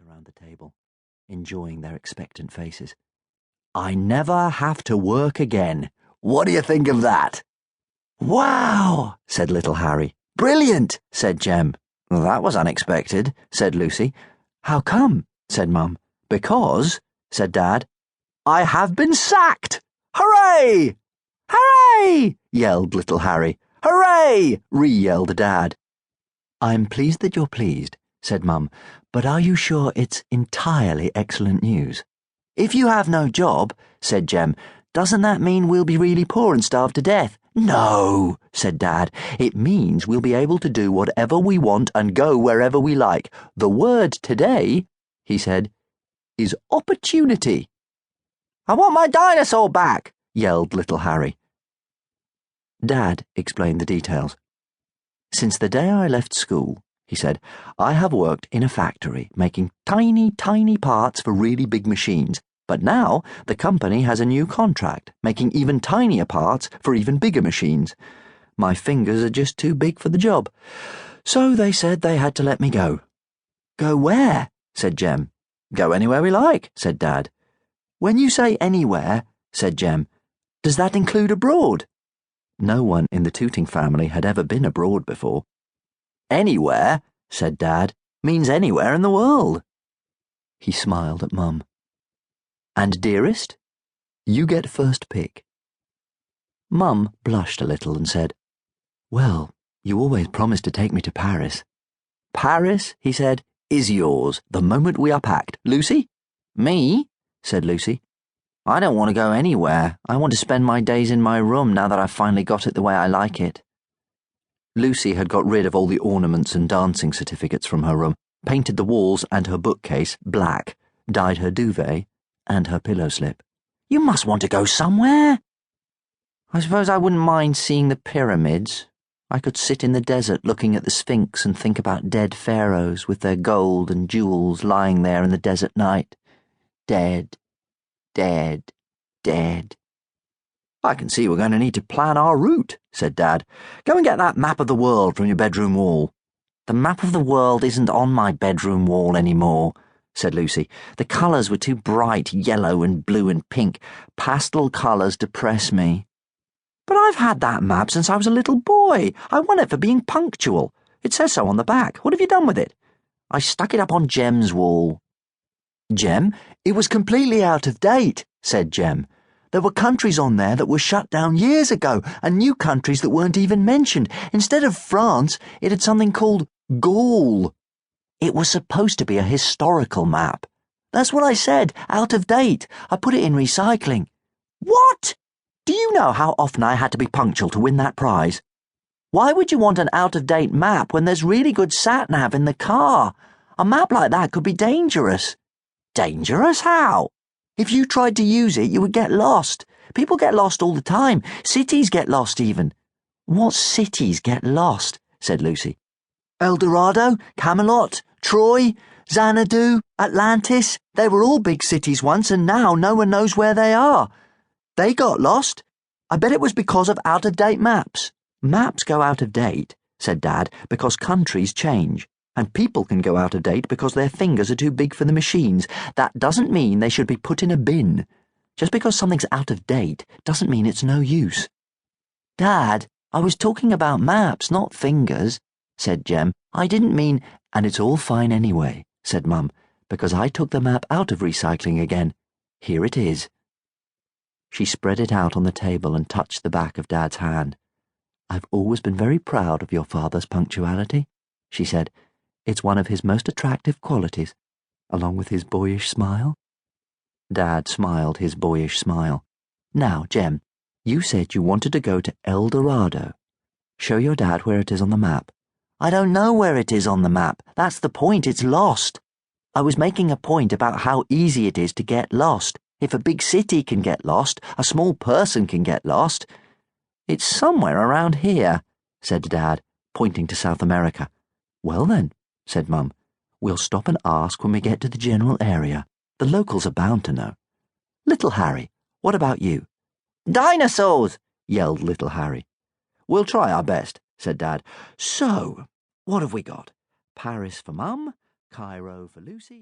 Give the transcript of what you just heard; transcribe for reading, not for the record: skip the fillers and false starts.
around the table, enjoying their expectant faces. "I never have to work again. What do you think of that?" "Wow," said little Harry. "Brilliant," said Jem. "That was unexpected," said Lucy. "How come?" said Mum. "Because," said Dad, "I have been sacked. Hooray!" "Hooray!" yelled little Harry. "Hooray!" re-yelled Dad. "I'm pleased that you're pleased," said Mum, "but are you sure it's entirely excellent news?" "If you have no job," said Jem, "doesn't that mean we'll be really poor and starve to death?" "No," said Dad. "It means we'll be able to do whatever we want and go wherever we like. The word today," he said, "is opportunity." "I want my dinosaur back," yelled little Harry. Dad explained the details. "Since the day I left school," he said, "I have worked in a factory making tiny, tiny parts for really big machines. But now the company has a new contract, making even tinier parts for even bigger machines. My fingers are just too big for the job. So they said they had to let me go." "Go where?" said Jem. "Go anywhere we like," said Dad. "When you say anywhere," said Jem, "does that include abroad?" No one in the Tooting family had ever been abroad before. "Anywhere," said Dad, "means anywhere in the world." He smiled at Mum. "And dearest, you get first pick." Mum blushed a little and said, "Well, you always promised to take me to Paris." "Paris," he said, "is yours the moment we are packed. Lucy?" "Me?" said Lucy. "I don't want to go anywhere. I want to spend my days in my room now that I've finally got it the way I like it." Lucy had got rid of all the ornaments and dancing certificates from her room, painted the walls and her bookcase black, dyed her duvet and her pillow slip. "You must want to go somewhere." "I suppose I wouldn't mind seeing the pyramids. I could sit in the desert looking at the Sphinx and think about dead pharaohs with their gold and jewels lying there in the desert night. Dead, dead, dead." "I can see we're going to need to plan our route," said Dad. "Go and get that map of the world from your bedroom wall." "The map of the world isn't on my bedroom wall anymore," said Lucy. "The colours were too bright, yellow and blue and pink. Pastel colours depress me." "But I've had that map since I was a little boy. I won it for being punctual. It says so on the back. What have you done with it?" "I stuck it up on Jem's wall." "Jem, it was completely out of date," said Jem. "There were countries on there that were shut down years ago, and new countries that weren't even mentioned. Instead of France, it had something called Gaul. It was supposed to be a historical map." "That's what I said, out of date. I put it in recycling." "What? Do you know how often I had to be punctual to win that prize? Why would you want an out-of-date map when there's really good sat-nav in the car? A map like that could be dangerous." "Dangerous? How?" "If you tried to use it, you would get lost. People get lost all the time. Cities get lost even." "What cities get lost?" said Lucy. "El Dorado, Camelot, Troy, Xanadu, Atlantis. They were all big cities once, and now no one knows where they are. They got lost. I bet it was because of out-of-date maps." "Maps go out of date," said Dad, "because countries change. And people can go out of date because their fingers are too big for the machines. That doesn't mean they should be put in a bin. Just because something's out of date doesn't mean it's no use." "Dad, I was talking about maps, not fingers," said Jem. "I didn't mean—" "And it's all fine anyway," said Mum, "because I took the map out of recycling again. Here it is." She spread it out on the table and touched the back of Dad's hand. "I've always been very proud of your father's punctuality," she said. "It's one of his most attractive qualities, along with his boyish smile." Dad smiled his boyish smile. "Now, Jem, you said you wanted to go to El Dorado. Show your dad where it is on the map." "I don't know where it is on the map. That's the point. It's lost." "I was making a point about how easy it is to get lost. If a big city can get lost, a small person can get lost." "It's somewhere around here," said Dad, pointing to South America. "Well then," said Mum, "we'll stop and ask when we get to the general area. The locals are bound to know. Little Harry, what about you?" "Dinosaurs!" yelled little Harry. "We'll try our best," said Dad. "So, what have we got? Paris for Mum, Cairo for Lucy."